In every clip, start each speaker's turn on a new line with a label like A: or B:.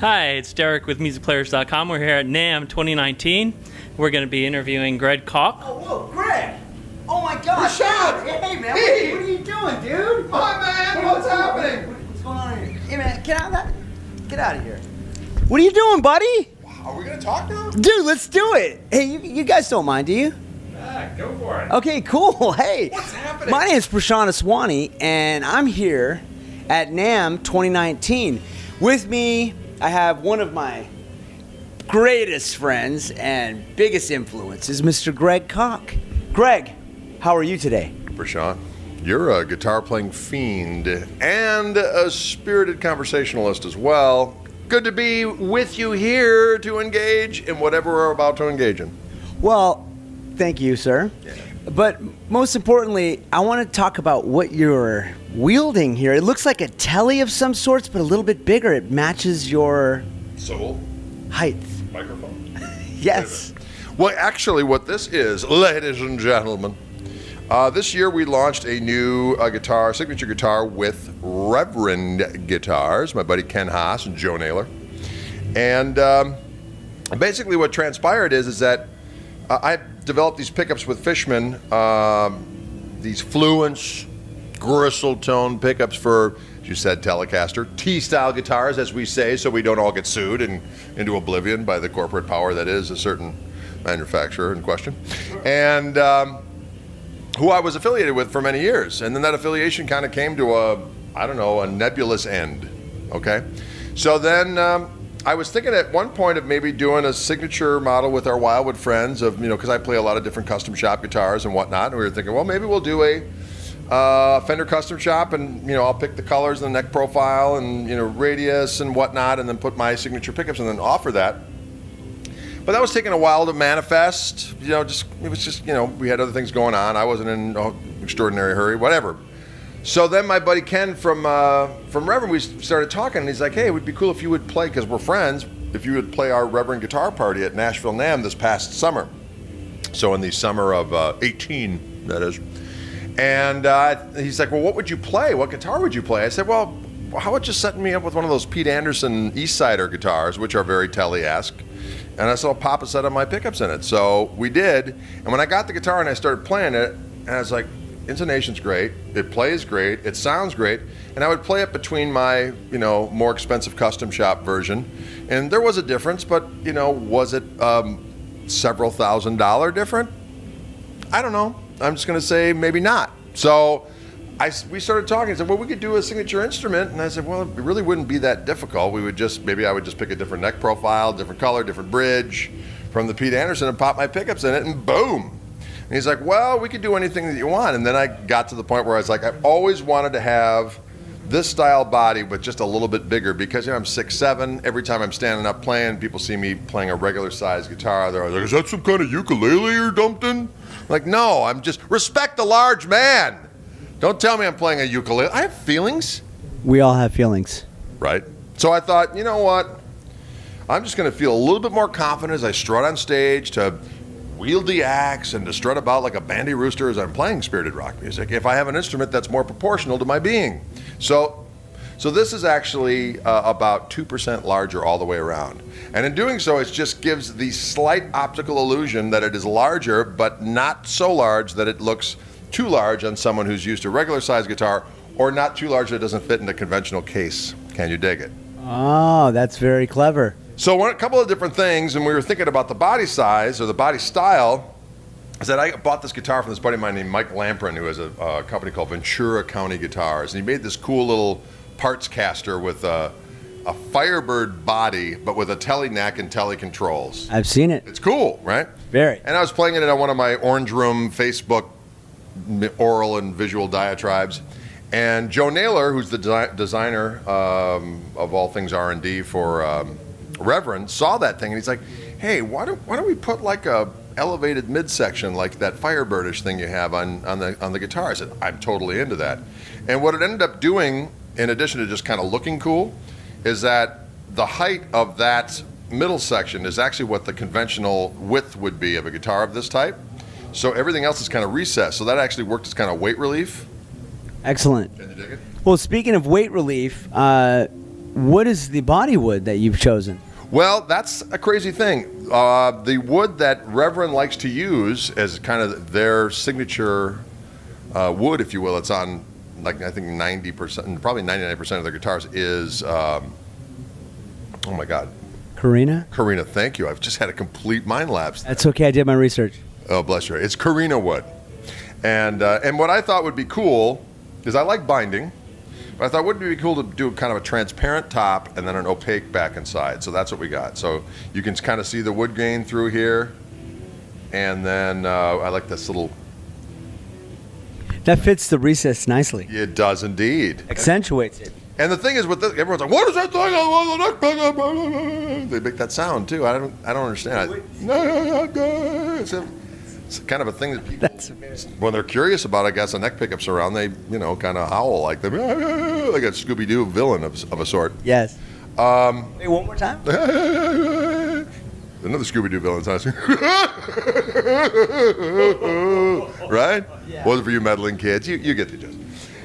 A: Hi, it's Derek with MusicPlayers.com. We're here at NAMM 2019. We're going to be interviewing Greg Koch.
B: Oh, whoa, Greg! Oh my gosh!
C: Prashant!
B: Hey, man,
C: Hey!
B: what are you doing, dude?
C: Hi, man! What's happening?
B: What's going on here? Hey, man, get out of that. Get out of here. What are you doing, buddy?
C: Are we gonna talk now?
B: Dude, let's do it. Hey, you guys don't mind, do you?
C: Yeah, go for it.
B: Okay, cool. Hey.
C: What's happening?
B: My name is Prashant Aswani, and I'm here at NAMM 2019. With me, I have one of my greatest friends and biggest influences, Mr. Greg Koch. Greg, how are you today?
D: Prashant, you're a guitar-playing fiend and a spirited conversationalist as well. Good to be with you here to engage in whatever we're about to engage in.
B: Well, thank you, sir. But most importantly, I want to talk about what you're wielding here. It looks like a telly of some sorts, but a little bit bigger. It matches your
D: Soul?
B: height.
D: Microphone?
B: Yes.
D: Well, actually, what this is, ladies and gentlemen, this year we launched a new guitar, signature guitar with Reverend Guitars, my buddy Ken Haas and Joe Naylor. And basically what transpired is that I developed these pickups with Fishman, these Fluence gristle tone pickups for, as you said, Telecaster, T-style guitars, as we say, so we don't all get sued and into oblivion by the corporate power that is a certain manufacturer in question. And who I was affiliated with for many years. And then that affiliation kind of came to a nebulous end, okay? So then I was thinking at one point of maybe doing a signature model with our Wildwood friends of, because I play a lot of different custom shop guitars and whatnot, and we were thinking, well, maybe we'll do a Fender custom shop, and I'll pick the colors and the neck profile and radius and whatnot, and then put my signature pickups and then offer that. But that was taking a while to manifest. We had other things going on. I wasn't in an extraordinary hurry, whatever. So then my buddy Ken from Reverend, we started talking, and he's like, hey, it would be cool if you would play, because we're friends, if you would play our Reverend guitar party at Nashville NAMM this past summer. So in the summer of 18, that is. And he's like, well, what would you play? What guitar would you play? I said, well, how about just setting me up with one of those Pete Anderson Eastsider guitars, which are very Telly-esque. And I said, I'll pop a set of my pickups in it. So we did. And when I got the guitar and I started playing it, and I was like, intonation's great, it plays great, it sounds great. And I would play it between my, more expensive custom shop version. And there was a difference, but, was it several $1,000 different? I don't know. I'm just going to say maybe not. So we started talking. I said, well, we could do a signature instrument. And I said, well, it really wouldn't be that difficult. Maybe I would just pick a different neck profile, different color, different bridge from the Pete Anderson and pop my pickups in it, and boom. And he's like, well, we could do anything that you want. And then I got to the point where I was like, I've always wanted to have this style body, but just a little bit bigger, because I'm 6'7". Every time I'm standing up playing, people see me playing a regular size guitar. They're like, is that some kind of ukulele you're dumped in? Like, no, I'm just, respect the large man. Don't tell me I'm playing a ukulele. I have feelings.
B: We all have feelings.
D: Right? So I thought, you know what? I'm just going to feel a little bit more confident as I strut on stage to wield the axe and to strut about like a bandy rooster as I'm playing spirited rock music, if I have an instrument that's more proportional to my being. So this is actually about 2% larger all the way around. And in doing so, it just gives the slight optical illusion that it is larger, but not so large that it looks too large on someone who's used to regular size guitar, or not too large that it doesn't fit in a conventional case. Can you dig it?
B: Oh, that's very clever.
D: So a couple of different things, and we were thinking about the body size or the body style, is that I bought this guitar from this buddy of mine named Mike Lamprin, who has a company called Ventura County Guitars, and he made this cool little parts caster with a Firebird body, but with a telly neck and telly controls.
B: I've seen it.
D: It's cool, right?
B: Very.
D: And I was playing it on one of my Orange Room Facebook oral and visual diatribes. And Joe Naylor, who's the designer of all things R&D for Reverend, saw that thing, and he's like, hey, why don't we put like a elevated midsection like that Firebirdish thing you have on the guitar? I said, I'm totally into that. And what it ended up doing, in addition to just kind of looking cool, is that the height of that middle section is actually what the conventional width would be of a guitar of this type. So everything else is kind of recessed. So that actually worked as kind of weight relief.
B: Excellent.
D: Can you dig it?
B: Well, speaking of weight relief, what is the body wood that you've chosen?
D: Well, that's a crazy thing. The wood that Reverend likes to use as kind of their signature wood, if you will, it's on, like, I think 90%, probably 99% of their guitars is, oh my God,
B: Carina?
D: Carina, thank you. I've just had a complete mind lapse.
B: That's okay. I did my research.
D: Oh, bless you. It's Carina wood. And what I thought would be cool is I like binding, but I thought wouldn't it be cool to do kind of a transparent top and then an opaque back and side. So that's what we got. So you can kind of see the wood grain through here. And then I like this little...
B: That fits the recess nicely.
D: It does indeed.
B: Accentuates it.
D: And the thing is with this, everyone's like, what is that thing on the neck pickup? They make that sound too. I don't understand. It's kind of a thing that people, when they're curious about, I guess, a neck pickups around, they, kind of howl like them, like a Scooby-Doo villain of a sort.
B: Yes. Wait, one more time?
D: Another Scooby-Doo villain. Right?
B: Yeah.
D: Wasn't for you meddling kids. You get the gist.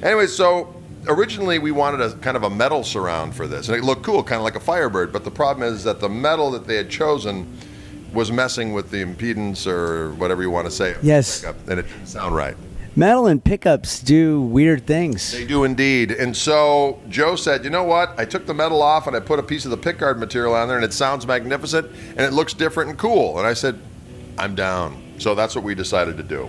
D: Anyway, so originally we wanted a kind of a metal surround for this, and it looked cool, kind of like a Firebird. But the problem is that the metal that they had chosen was messing with the impedance or whatever you want to say.
B: Yes.
D: And it didn't sound right.
B: Metal and pickups do weird things.
D: They do indeed. And so Joe said, you know what? I took the metal off and I put a piece of the pickguard material on there, and it sounds magnificent and it looks different and cool. And I said, I'm down. So that's what we decided to do.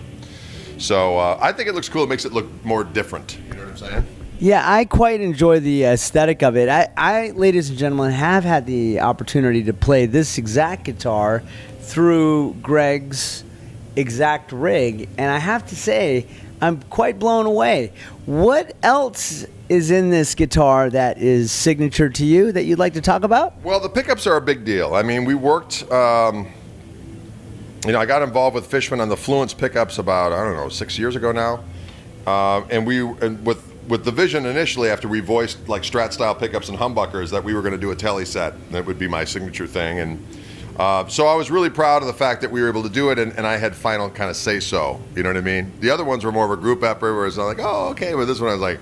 D: So I think it looks cool. It makes it look more different. You know what I'm saying?
B: Yeah, I quite enjoy the aesthetic of it. I, ladies and gentlemen, have had the opportunity to play this exact guitar through Greg's exact rig, and I have to say, I'm quite blown away. What else is in this guitar that is signature to you that you'd like to talk about?
D: Well, the pickups are a big deal. I mean, we worked, I got involved with Fishman on the Fluence pickups about, 6 years ago now. And with the vision initially, after we voiced like Strat style pickups and humbuckers, that we were going to do a telly set. That would be my signature thing. And so I was really proud of the fact that we were able to do it, and I had final kind of say so. You know what I mean? The other ones were more of a group effort, where it's like, oh, okay. But this one I was like,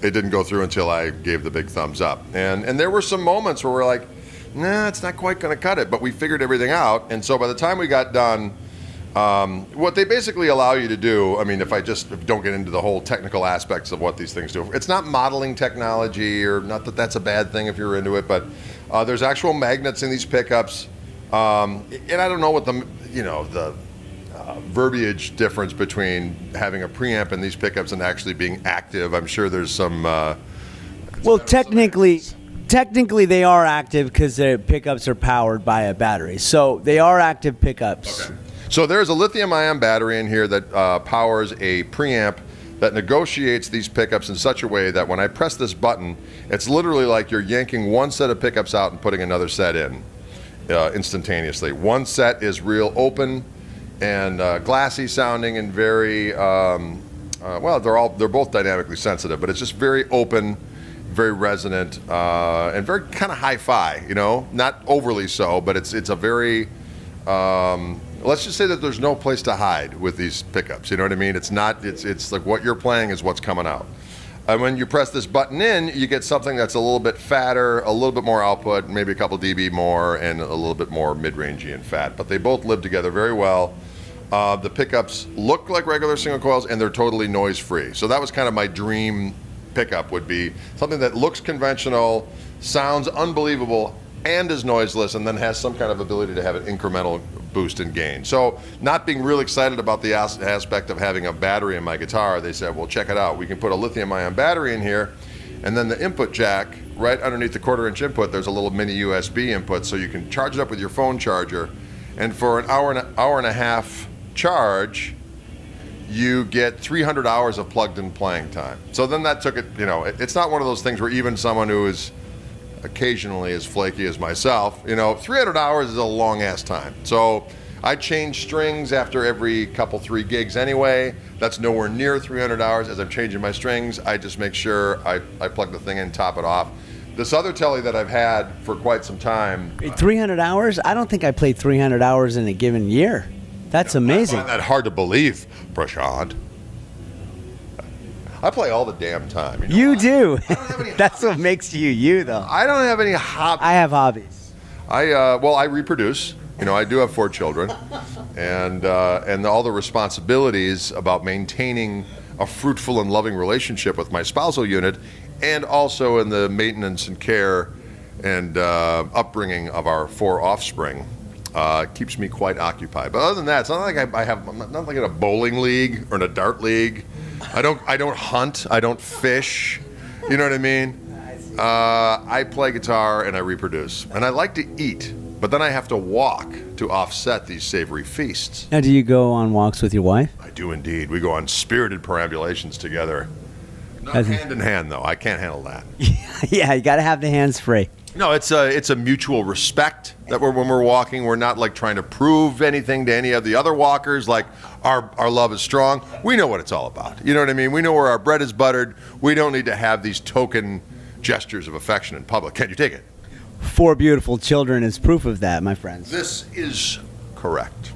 D: it didn't go through until I gave the big thumbs up. And there were some moments where we're like, nah, it's not quite going to cut it. But we figured everything out. And so by the time we got done, what they basically allow you to do, I mean, if don't get into the whole technical aspects of what these things do, it's not modeling technology, or not that that's a bad thing if you're into it, but there's actual magnets in these pickups, and I don't know what the verbiage difference between having a preamp in these pickups and actually being active. I'm sure there's some.
B: Well, technically they are active because the pickups are powered by a battery, so they are active pickups.
D: Okay. So there's a lithium-ion battery in here that powers a preamp that negotiates these pickups in such a way that when I press this button, it's literally like you're yanking one set of pickups out and putting another set in instantaneously. One set is real open and glassy sounding and very, they're both dynamically sensitive, but it's just very open, very resonant, and very kind of hi-fi, not overly so, but it's a very... let's just say that there's no place to hide with these pickups. You know what I mean? It's like what you're playing is what's coming out. And when you press this button in, you get something that's a little bit fatter, a little bit more output, maybe a couple dB more, and a little bit more mid-rangey and fat. But they both live together very well. The pickups look like regular single coils, and they're totally noise-free. So that was kind of my dream pickup, would be something that looks conventional, sounds unbelievable, and is noiseless, and then has some kind of ability to have an incremental boost in gain. So, not being real excited about the aspect of having a battery in my guitar, they said, well, check it out. We can put a lithium-ion battery in here, and then the input jack, right underneath the 1/4-inch input, there's a little mini USB input, so you can charge it up with your phone charger, and for an hour and a half charge, you get 300 hours of plugged-in playing time. So then that took it, it's not one of those things where even someone who is occasionally as flaky as myself, 300 hours is a long ass time. So I change strings after every couple 3 gigs anyway. That's nowhere near 300 hours. As I'm changing my strings, I just make sure I plug the thing in, top it off. This other telly that I've had for quite some time.
B: 300 hours? I don't think I played 300 hours in a given year. That's amazing.
D: I find that hard to believe, Prashant. I play all the damn time. You know
B: You
D: why?
B: do.
D: have any
B: That's what makes you you, though.
D: I don't have any hobbies.
B: I have hobbies.
D: I reproduce. You know, I do have 4 children, and all the responsibilities about maintaining a fruitful and loving relationship with my spousal unit, and also in the maintenance and care and upbringing of our 4 offspring, keeps me quite occupied. But other than that, it's not like I'm not like in a bowling league or in a dart league. I don't hunt. I don't fish. You know what I mean? I play guitar and I reproduce, and I like to eat. But then I have to walk to offset these savory feasts.
B: Now, do you go on walks with your wife?
D: I do indeed. We go on spirited perambulations together. Not
B: As in-
D: hand in hand, though. I can't handle that.
B: Yeah, you got to have the hands free.
D: No, it's a mutual respect that when we're walking, we're not like trying to prove anything to any of the other walkers. Like our love is strong. We know what it's all about. You know what I mean? We know where our bread is buttered. We don't need to have these token gestures of affection in public. Can you take it?
B: 4 beautiful children is proof of that, my friends.
D: This is correct.